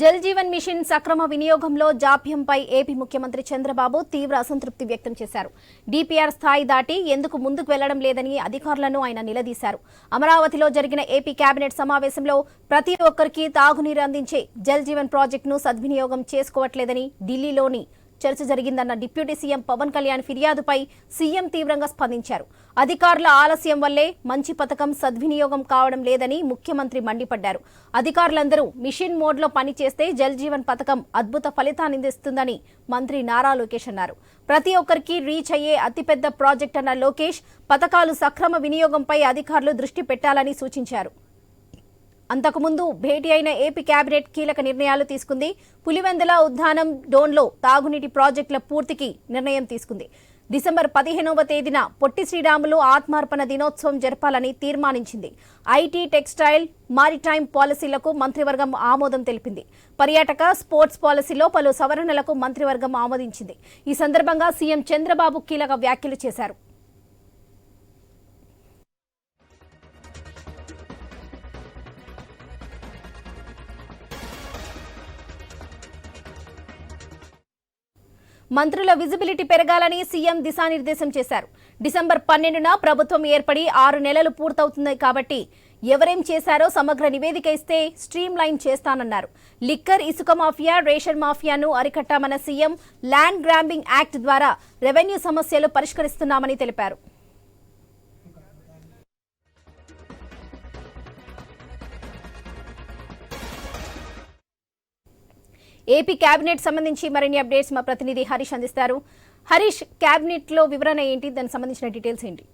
Jal Jeevan machine సక్రమ వినియోగంలో జాప్యంపై AP ముఖ్యమంత్రి చంద్రబాబు తీవ్ర అసంతృప్తి వ్యక్తం చేశారు. డీపీఆర్ స్థాయి దాటి ఎందుకు ముందుకు వెళ్లడం లేదని అధికారులను ఆయన నిలదీశారు. అమరావతిలో జరిగిన ఏపీ కేబినెట్ సమావేశంలో ప్రతి ఒక్కరికి తాగునీరు అందించే జల్ జీవన్ ప్రాజెక్టును సద్వినియోగం చేసుకోవట్లేదని ఢిల్లీలోని చర్చ జరిగిందన్న డిప్యూటీ సీఎం పవన్ కళ్యాణ్ ఫిర్యాదుపై సీఎం తీవ్రంగా స్పందించారు. అధికారుల ఆలస్యం వల్లే మంచి పథకం సద్వినియోగం కావడం లేదని ముఖ్యమంత్రి మండిపడ్డారు. అధికారులందరూ మిషన్ మోడ్లో పనిచేస్తే జల్ జీవన్ పథకం అద్భుత ఫలితాన్నిస్తుందని మంత్రి నారా లోకేష్ అన్నారు. ప్రతి ఒక్కరికి రీచ్ అయ్యే అతిపెద్ద ప్రాజెక్ట్ అన్న లోకేష్ పథకాలు సక్రమ వినియోగంపై అధికారులు దృష్టి పెట్టాలని సూచించారు. అంతకుముందు భేటీ అయిన ఏపీ కేబినెట్ కీలక నిర్ణయాలు తీసుకుంది. పులివెందుల ఉద్దానం డోన్లో తాగునీటి ప్రాజెక్టుల పూర్తికి నిర్ణయం తీసుకుంది. డిసెంబర్ 15వ తేదీన పొట్టి శ్రీరాములు ఆత్మార్పణ దినోత్సవం జరపాలని తీర్మానించింది. ఐటీ, టెక్స్టైల్, మారిటైమ్ పాలసీలకు మంత్రివర్గం ఆమోదం తెలిపింది. పర్యాటక, స్పోర్ట్స్ పాలసీలో పలు సవరణలకు మంత్రివర్గం ఆమోదించింది. ఈ సందర్భంగా సీఎం చంద్రబాబు కీలక వ్యాఖ్యలు చేశారు. మంత్రుల విజిబిలిటీ పెరగాలని సీఎం దిశానిర్దేశం చేశారు. డిసెంబర్ 12న ప్రభుత్వం ఏర్పడి 6 నెలలు పూర్తవుతుంది కాబట్టి ఎవరేం చేశారో సమగ్ర నివేదిక ఇస్తే స్ట్రీమ్ లైన్ చేస్తానన్నారు. లిక్కర్, ఇసుక మాఫియా, రేషన్ మాఫియాను అరికట్టామన్న సీఎం ల్యాండ్ గ్రాబింగ్ యాక్ట్ ద్వారా రెవెన్యూ సమస్యలు పరిష్కరిస్తున్నామని తెలిపారు. ఏపీ కేబినెట్ సంబంధించి మరిన్ని అప్డేట్స్ మా ప్రతినిధి హరీష్ అందిస్తారు. హరీష్, కేబినెట్ లో వివరణ ఏంటి, దానికి సంబంధించిన డీటెయిల్స్ ఏంటి?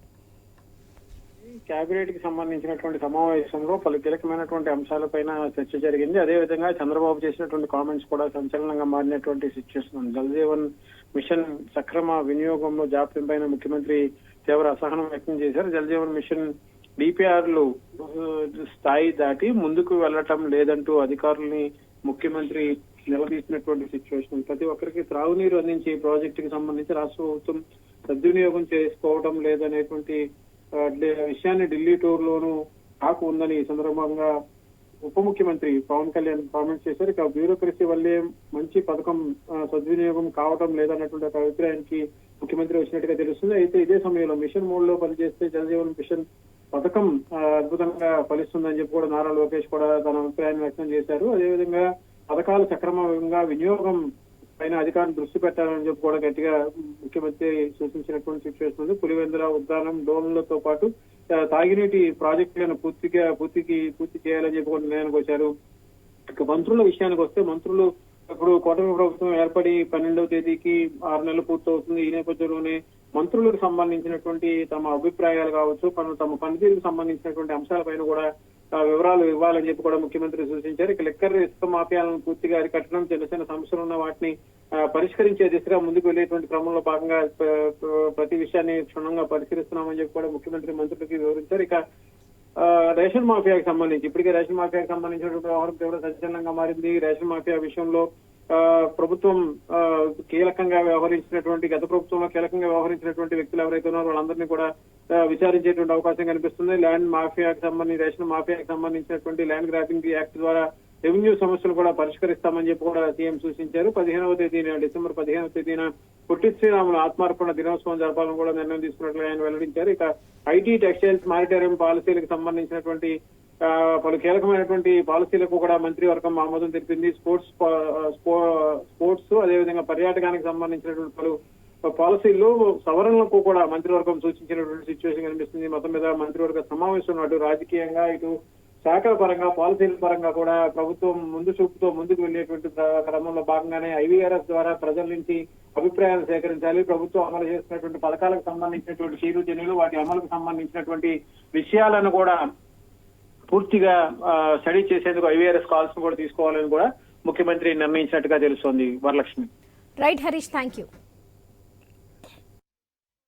కేబినెట్ కి సంబంధించినటువంటి సమావేశంలో పలు కీలకమైనటువంటి అంశాలపైన చర్చ జరిగింది. అదేవిధంగా చంద్రబాబు చేసినటువంటి కామెంట్స్ కూడా సంచలనంగా మారినటువంటి సిచ్యువేషన్ ఉంది. జల్ జీవన్ మిషన్ సక్రమ వినియోగంలో జాప్యం పైన ముఖ్యమంత్రి తీవ్ర అసహనం వ్యక్తం చేశారు. జల్ జీవన్ మిషన్ డిపిఆర్లు స్థాయి దాటి ముందుకు వెళ్లటం లేదంటూ అధికారుల్ని ముఖ్యమంత్రి నిలదీసినటువంటి సిచ్యువేషన్. ప్రతి ఒక్కరికి త్రాగునీరు అందించే ప్రాజెక్టుకి సంబంధించి రాష్ట్ర ప్రభుత్వం సద్వినియోగం చేసుకోవడం లేదనేటువంటి విషయాన్ని ఢిల్లీ టూర్ లోనూ టాక్ ఉందని ఈ సందర్భంగా ఉప ముఖ్యమంత్రి పవన్ కళ్యాణ్ కామెంట్ చేశారు. ఇక బ్యూరోక్రసీ వల్లే మంచి పథకం సద్వినియోగం కావడం లేదన్నటువంటి ఒక అభిప్రాయానికి ముఖ్యమంత్రి వచ్చినట్టుగా తెలుస్తుంది. అయితే ఇదే సమయంలో మిషన్ మోడ్ లో పనిచేస్తే జల్ జీవన్ మిషన్ పథకం అద్భుతంగా ఫలిస్తుందని చెప్పి కూడా నారా లోకేష్ కూడా తన అభిప్రాయాన్ని వ్యక్తం చేశారు. అదేవిధంగా పథకాలు సక్రమంగా వినియోగం పైన అధికారులు దృష్టి పెట్టాలని చెప్పి కూడా గట్టిగా ముఖ్యమంత్రి సూచించినటువంటి సిచ్యువేషన్ ఉంది. పులివెందుల, ఉద్దానం, డోన్లతో పాటు తాగినీటి ప్రాజెక్టులను పూర్తి చేయాలని చెప్పి కూడా నిర్ణయానికి వచ్చారు. ఇక మంత్రుల విషయానికి వస్తే మంత్రులు ఇప్పుడు కూటమి ప్రభుత్వం ఏర్పడి 12వ తేదీకి 6 నెలలు పూర్తవుతుంది. ఈ నేపథ్యంలోనే మంత్రులకు సంబంధించినటువంటి తమ అభిప్రాయాలు కావచ్చు, తమ పనితీరుకు సంబంధించినటువంటి అంశాలపైన కూడా వివరాలు ఇవ్వాలని చెప్పి కూడా ముఖ్యమంత్రి సూచించారు. ఇక లిక్కర్, ఇసుక మాఫియాలను పూర్తిగా అరికట్టడం, చిన్న చిన్న సమస్యలు ఉన్న వాటిని పరిష్కరించే దిశగా ముందుకు వెళ్లేటువంటి క్రమంలో భాగంగా ప్రతి విషయాన్ని క్షుణ్ణంగా పరిశీలిస్తున్నామని చెప్పి కూడా ముఖ్యమంత్రి మంత్రులకి వివరించారు. ఇక రేషన్ మాఫియాకి సంబంధించి ఇప్పటికే రేషన్ మాఫియాకి సంబంధించినటువంటి వ్యవహారం తీవ్ర సంచలనంగా మారింది. రేషన్ మాఫియా విషయంలో ప్రభుత్వం కీలకంగా వ్యవహరించినటువంటి గత ప్రభుత్వంలో కీలకంగా వ్యవహరించినటువంటి వ్యక్తులు ఎవరైతే ఉన్నారో వాళ్ళందరినీ కూడా విచారించేటువంటి అవకాశం కనిపిస్తుంది. ల్యాండ్ మాఫియాకి సంబంధించి రేషన్ మాఫియాకి సంబంధించినటువంటి ల్యాండ్ గ్రాబింగ్ యాక్ట్ ద్వారా రెవెన్యూ సమస్యలు కూడా పరిష్కరిస్తామని చెప్పి కూడా సీఎం సూచించారు. డిసెంబర్ 15వ తేదీన పొట్టి శ్రీరాములు ఆత్మార్పణ దినోత్సవం జరపాలని కూడా నిర్ణయం తీసుకున్నట్లు ఆయన వెల్లడించారు. ఇక ఐటీ, టెక్స్టైల్స్, మారిటైమ్ పాలసీలకు సంబంధించినటువంటి పలు కీలకమైనటువంటి పాలసీలకు కూడా మంత్రివర్గం ఆమోదం తెలిపింది. స్పోర్ట్స్ అదేవిధంగా పర్యాటకానికి సంబంధించినటువంటి పలు పాలసీల్లో సవరణలకు కూడా మంత్రివర్గం సూచించినటువంటి సిచ్యువేషన్ కనిపిస్తుంది. మొత్తం మీద మంత్రివర్గ సమావేశం అటు రాజకీయంగా, ఇటు శాఖల పరంగా, పాలసీల పరంగా కూడా ప్రభుత్వం ముందు చూపుతో ముందుకు వెళ్లేటువంటి క్రమంలో భాగంగానే ఐవీఆర్ఎస్ ద్వారా ప్రజల నుంచి అభిప్రాయాలు సేకరించాలి. ప్రభుత్వం అమలు చేస్తున్నటువంటి పథకాలకు సంబంధించినటువంటి తీరుతెన్నులు, వాటి అమలుకు సంబంధించినటువంటి విషయాలను కూడా పూర్తిగా స్టడీ చేసేందుకు ఐవీఆర్ఎస్ కాల్స్ కూడా తీసుకోవాలని కూడా ముఖ్యమంత్రి నిర్ణయించినట్టుగా తెలుస్తోంది. Varalakshmi. Right Harish, thank you.